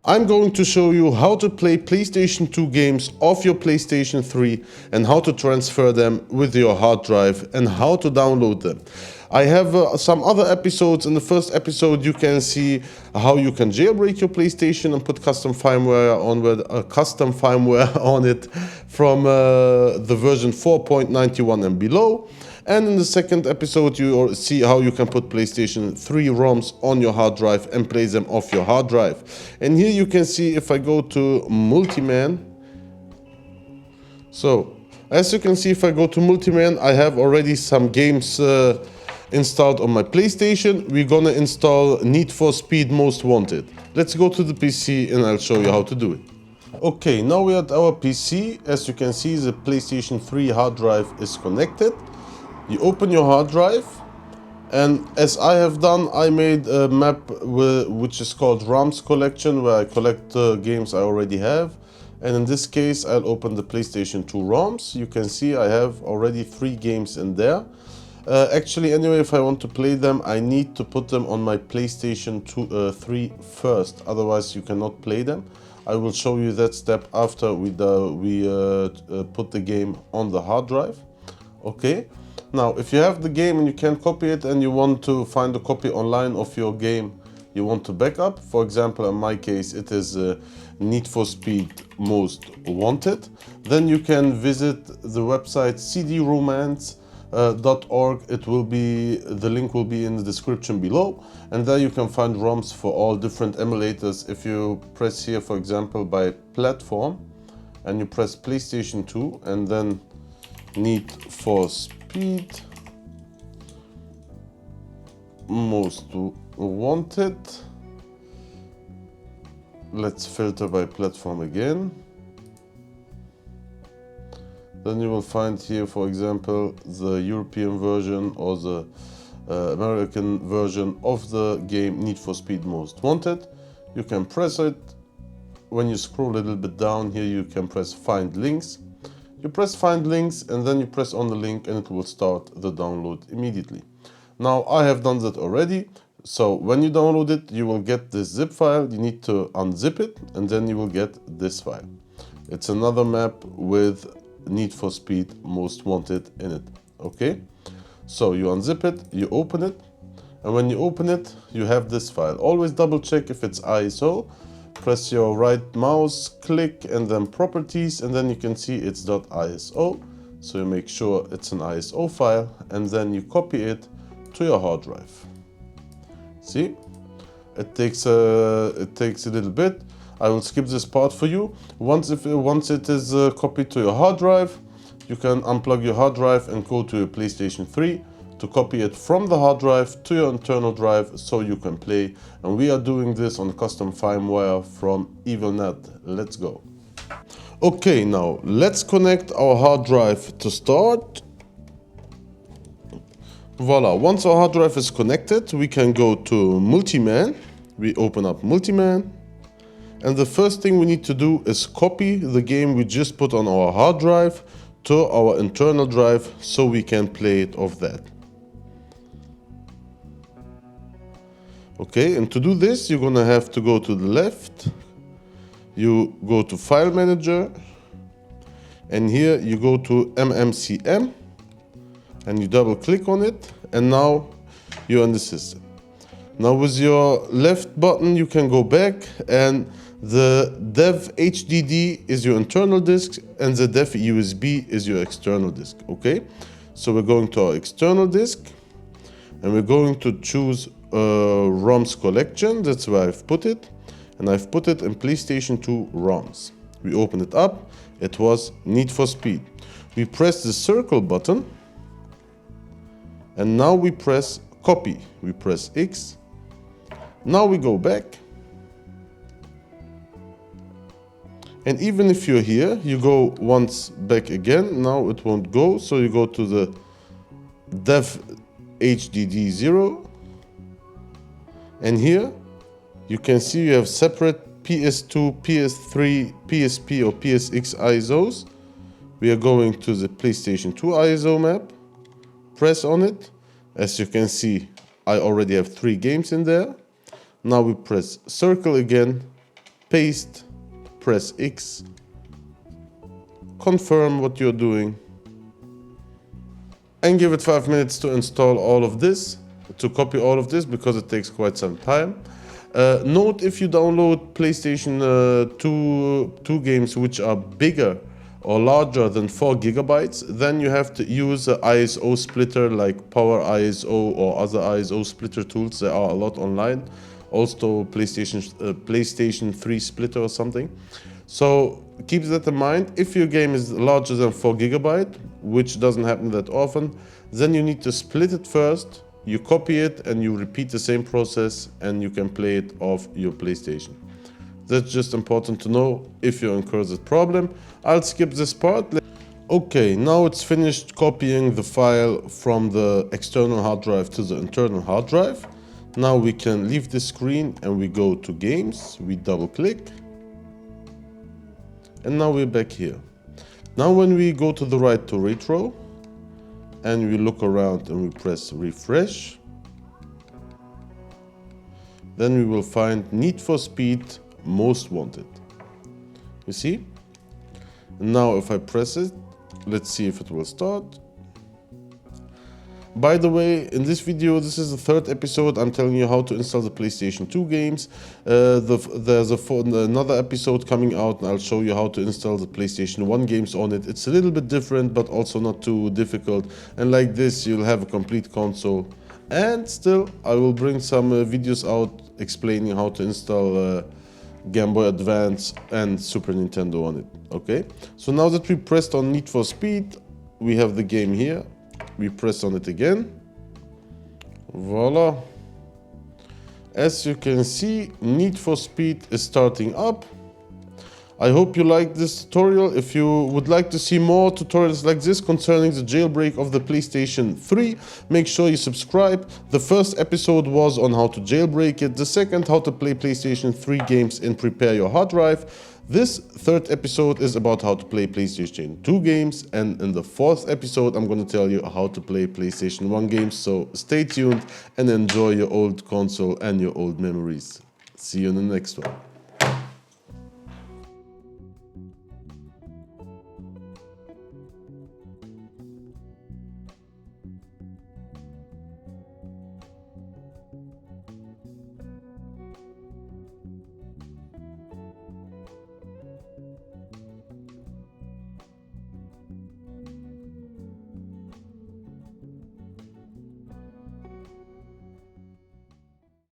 I'm going to show you how to play PlayStation 2 games off your PlayStation 3 and how to transfer them with your hard drive and how to download them. I have some other episodes. In the first episode you can see how you can jailbreak your PlayStation and put custom firmware on it from the version 4.91 and below. And in the second episode you see how you can put PlayStation 3 ROMs on your hard drive and play them off your hard drive. And here you can see if I go to multiman. So as you can see, if I go to multiman, I have already some games installed on my PlayStation. We're gonna install Need for Speed Most Wanted. Let's go to the PC and I'll show you how to do it. Okay, now we're at our PC. As you can see, the PlayStation 3 hard drive is connected. You open your hard drive, and as I have done, I made a map which is called ROMs collection, where I collect games I already have. And in this case, I'll open the PlayStation 2 ROMs. You can see I have already 3 games in there. Actually, anyway, if I want to play them, I need to put them on my PlayStation 3 first. Otherwise, you cannot play them. I will show you that step after we put the game on the hard drive. Okay. Now, if you have the game and you can't copy it and you want to find a copy online of your game you want to back up, for example, in my case, it is Need for Speed Most Wanted, then you can visit the website CDromace.org. The link will be in the description below, and there you can find ROMs for all different emulators. If you press here, for example, by platform, and you press PlayStation 2 and then Need for Speed Most Wanted. Let's filter by platform again. Then you will find here, for example, the European version or the American version of the game Need for Speed Most Wanted. You can press it. When you scroll a little bit down here, you can press Find Links. You press Find Links and then you press on the link and it will start the download immediately. Now I have done that already. So when you download it, you will get this zip file. You need to unzip it and then you will get this file. It's another map with Need for Speed Most Wanted in it. Okay, so you unzip it, you open it, and when you open it, you have this file. Always double check if it's ISO. Press your right mouse, click, and then properties, and then you can see it's .iso. So you make sure it's an ISO file, and then you copy it to your hard drive. See, it takes a little bit. I will skip this part for you. Once it is copied to your hard drive, you can unplug your hard drive and go to your PlayStation 3 to copy it from the hard drive to your internal drive so you can play. And we are doing this on custom firmware from Evilnat. Let's go. Okay, now let's connect our hard drive to start. Voila, once our hard drive is connected, we can go to multiman. We open up multiman. And the first thing we need to do is copy the game we just put on our hard drive to our internal drive so we can play it off that. Okay, and to do this, you're gonna have to go to the left. You go to File Manager, and here you go to MMCM, and you double click on it, and now you're in the system. Now with your left button, you can go back, and the dev HDD is your internal disk, and the dev USB is your external disk. Okay, so we're going to our external disk, and we're going to choose ROMs collection. That's where I've put it, and I've put it in PlayStation 2 ROMs. We open it up. It was Need for Speed. We press the circle button, and now we press copy. We press X. Now we go back, and even if you're here, you go once back again. Now it won't go, so you go to the dev HDD 0. And here you can see you have separate PS2, PS3, PSP or PSX ISOs. We are going to the PlayStation 2 ISO map. Press on it. As you can see, I already have 3 games in there. Now we press circle again paste, press X, confirm what you're doing, and give it 5 minutes to install all of this, to copy all of this, because it takes quite some time. Note, if you download PlayStation 2 games which are bigger or larger than 4 gigabytes, then you have to use an ISO splitter like Power ISO or other ISO splitter tools. There are a lot online. Also PlayStation 3 splitter or something. So keep that in mind. If your game is larger than 4 gigabyte, which doesn't happen that often, then you need to split it first. You copy it and you repeat the same process, and you can play it off your PlayStation. That's just important to know if you incur that problem. I'll skip this part. Okay, now it's finished copying the file from the external hard drive to the internal hard drive. Now we can leave the screen and we go to games, we double click, and now we're back here. Now when we go to the right to retro, and we look around and we press refresh, then we will find Need for Speed Most Wanted. You see? And now if I press it, let's see if it will start. By the way, in this video, this is the 3rd episode. I'm telling you how to install the PlayStation 2 games. There's another episode coming out, and I'll show you how to install the PlayStation 1 games on it. It's a little bit different, but also not too difficult. And like this, you'll have a complete console. And still, I will bring some videos out explaining how to install Game Boy Advance and Super Nintendo on it. Okay, so now that we pressed on Need for Speed, we have the game here. We press on it again. Voila. As you can see, Need for Speed is starting up. I hope you liked this tutorial. If you would like to see more tutorials like this concerning the jailbreak of the PlayStation 3, make sure you subscribe. The first episode was on how to jailbreak it. The second, how to play PlayStation 3 games and prepare your hard drive. This 3rd episode is about how to play PlayStation 2 games, and in the 4th episode I'm going to tell you how to play PlayStation 1 games, so stay tuned and enjoy your old console and your old memories. See you in the next one.